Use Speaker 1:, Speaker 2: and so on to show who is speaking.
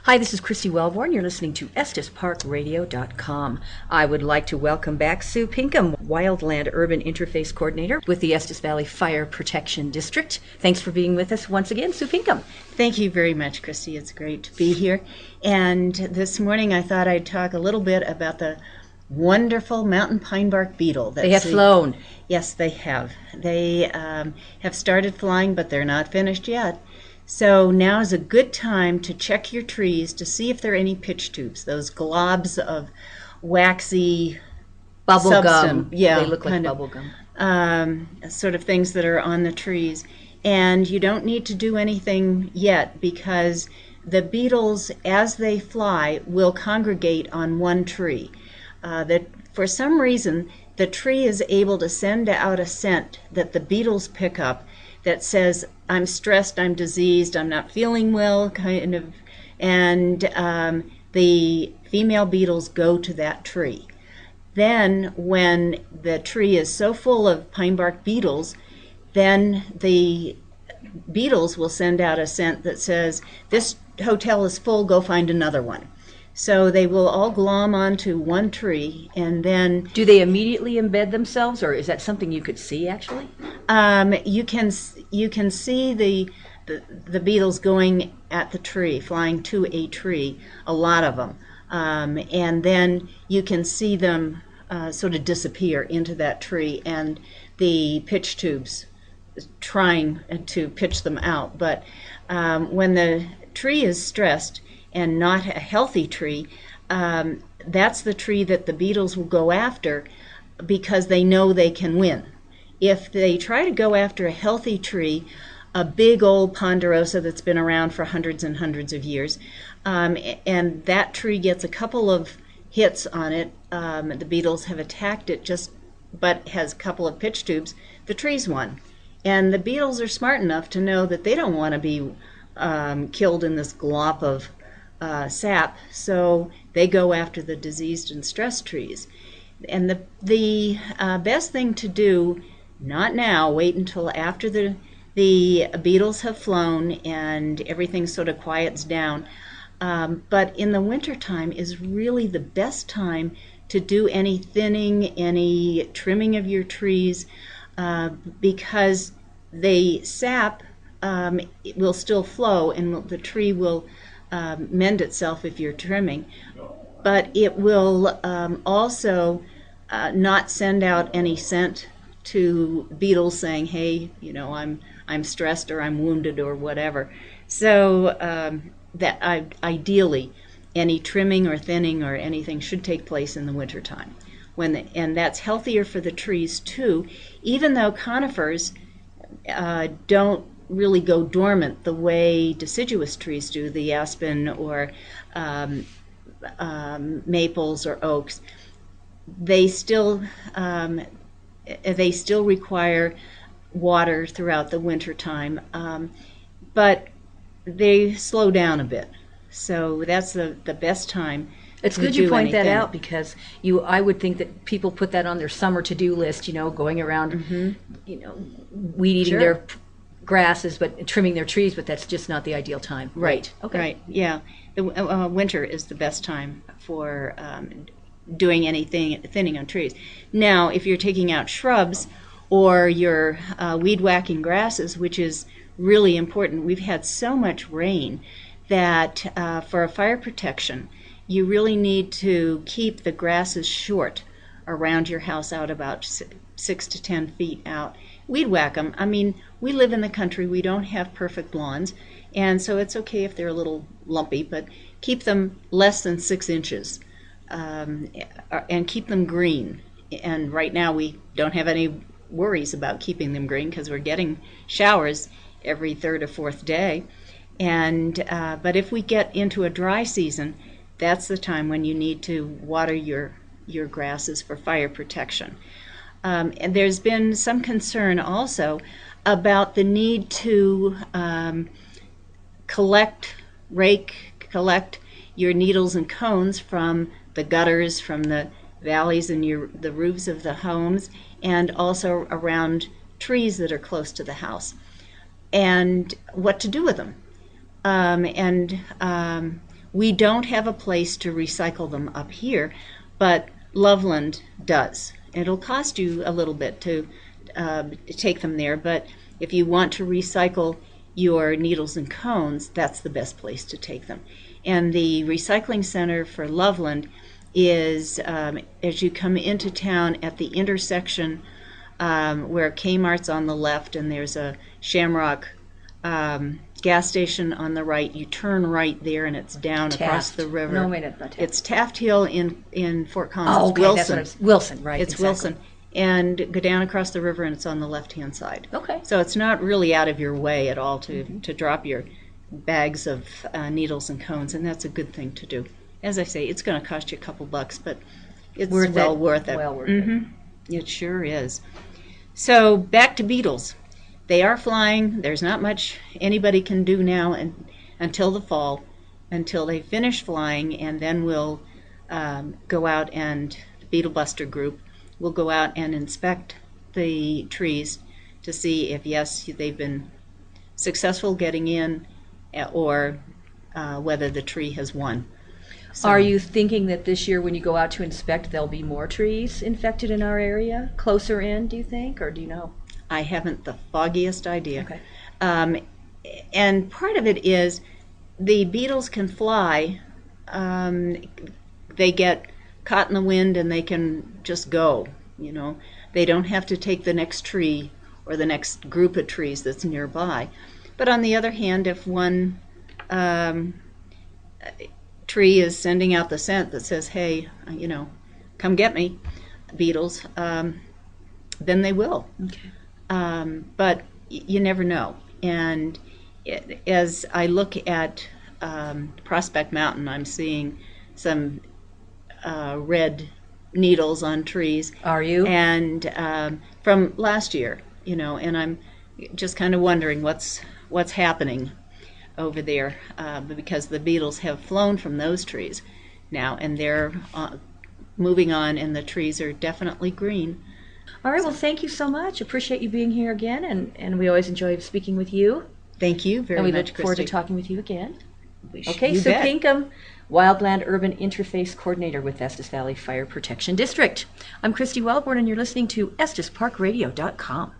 Speaker 1: Hi, this is Christy Wellborn. You're listening to EstesParkRadio.com. I would like to welcome back Sue Pinkham, Wildland Urban Interface Coordinator with the Estes Valley Fire Protection District. Thanks for being with us once again, Sue Pinkham.
Speaker 2: Thank you very much, Christy. It's great to be here. And this morning I thought I'd talk a little bit about the wonderful mountain pinebark beetle.
Speaker 1: They have flown.
Speaker 2: Yes, they have. They have started flying, but they're not finished yet. So now is a good time to check your trees to see if there are any pitch tubes, those globs of waxy
Speaker 1: Bubble gum.
Speaker 2: Yeah,
Speaker 1: they look like bubble
Speaker 2: gum. Sort of things that are on the trees. And you don't need to do anything yet because the beetles, as they fly, will congregate on one tree. That for some reason, the tree is able to send out a scent that the beetles pick up that says, I'm stressed, I'm diseased, I'm not feeling well, kind of, and the female beetles go to that tree. Then when the tree is so full of pinebark beetles, then the beetles will send out a scent that says, this hotel is full, go find another one. So they will all glom onto one tree, and then...
Speaker 1: Do they immediately embed themselves, or is that something you could see, actually?
Speaker 2: You can see the beetles going at the tree, flying to a tree, a lot of them. And then you can see them sort of disappear into that tree, and the pitch tubes trying to pitch them out. But when the tree is stressed, and not a healthy tree, that's the tree that the beetles will go after because they know they can win. If they try to go after a healthy tree, a big old ponderosa that's been around for hundreds and hundreds of years, and that tree gets a couple of hits on it, the beetles have attacked it but has a couple of pitch tubes, the tree's won. And the beetles are smart enough to know that they don't want to be killed in this glop of sap, so they go after the diseased and stressed trees. And the best thing to do, not now, wait until after the beetles have flown and everything sort of quiets down. But in the wintertime is really the best time to do any thinning, any trimming of your trees, because the sap it will still flow and the tree will mend itself if you're trimming, but it will also not send out any scent to beetles saying, hey, you know, I'm stressed or I'm wounded or whatever. So ideally any trimming or thinning or anything should take place in the wintertime, and that's healthier for the trees too, even though conifers don't really go dormant the way deciduous trees do, the aspen or maples or oaks. They still require water throughout the winter time, but they slow down a bit. So that's the best time.
Speaker 1: It's good you point that out, because I would think that people put that on their summer to-do list, you know, going around, you know, weed eating their grasses, but trimming their trees, but that's just not the ideal time.
Speaker 2: Right. Okay. Right. Yeah. The winter is the best time for doing anything thinning on trees. Now, if you're taking out shrubs or you're weed whacking grasses, which is really important, we've had so much rain that for a fire protection, you really need to keep the grasses short around your house, out about 6 to 10 feet out. Weed whack them. I mean, we live in the country. We don't have perfect lawns, and so it's okay if they're a little lumpy, but keep them less than 6 inches, and keep them green. And right now we don't have any worries about keeping them green because we're getting showers every third or fourth day. And but if we get into a dry season, that's the time when you need to water your grasses for fire protection. And there's been some concern also about the need to collect your needles and cones from the gutters, from the valleys and the roofs of the homes, and also around trees that are close to the house, and what to do with them. We don't have a place to recycle them up here, but Loveland does. It'll cost you a little bit to take them there, but if you want to recycle your needles and cones, that's the best place to take them. And the recycling center for Loveland is as you come into town at the intersection where Kmart's on the left and there's a Shamrock gas station on the right. You turn right there and it's down across the river.
Speaker 1: No, wait, not Taft.
Speaker 2: It's Taft Hill in Fort Collins.
Speaker 1: Oh,
Speaker 2: it's
Speaker 1: okay,
Speaker 2: Wilson.
Speaker 1: that's what it's Wilson, right?
Speaker 2: It's
Speaker 1: exactly.
Speaker 2: Wilson. And go down across the river and it's on the left-hand side.
Speaker 1: Okay.
Speaker 2: So it's not really out of your way at all to drop your bags of needles and cones, and that's a good thing to do. As I say, it's going to cost you a couple bucks, but it's well worth it.
Speaker 1: Well worth it.
Speaker 2: It sure is. So back to beetles. They are flying. There's not much anybody can do now until the fall, until they finish flying, and then we'll go out and the Beetle Buster group will go out and inspect the trees to see if, yes, they've been successful getting in or whether the tree has won. So,
Speaker 1: are you thinking that this year when you go out to inspect there'll be more trees infected in our area, closer in, do you think, or do you know?
Speaker 2: I haven't the foggiest idea.
Speaker 1: Okay.
Speaker 2: And part of it is the beetles can fly. They get caught in the wind and they can just go. They don't have to take the next tree or the next group of trees that's nearby. But on the other hand, if one tree is sending out the scent that says, hey, come get me, beetles, then they will.
Speaker 1: Okay.
Speaker 2: But you never know. And as I look at Prospect Mountain, I'm seeing some red needles on trees.
Speaker 1: Are you?
Speaker 2: And from last year, and I'm just kind of wondering what's happening over there because the beetles have flown from those trees now, and they're moving on, and the trees are definitely green.
Speaker 1: All right, well, thank you so much. Appreciate you being here again, and we always enjoy speaking with you.
Speaker 2: Thank you very much,
Speaker 1: And we look forward to
Speaker 2: Christy.
Speaker 1: talking with you again.
Speaker 2: Okay,
Speaker 1: Sue Pinkham, Wildland Urban Interface Coordinator with Estes Valley Fire Protection District. I'm Christy Wellborn, and you're listening to EstesParkRadio.com.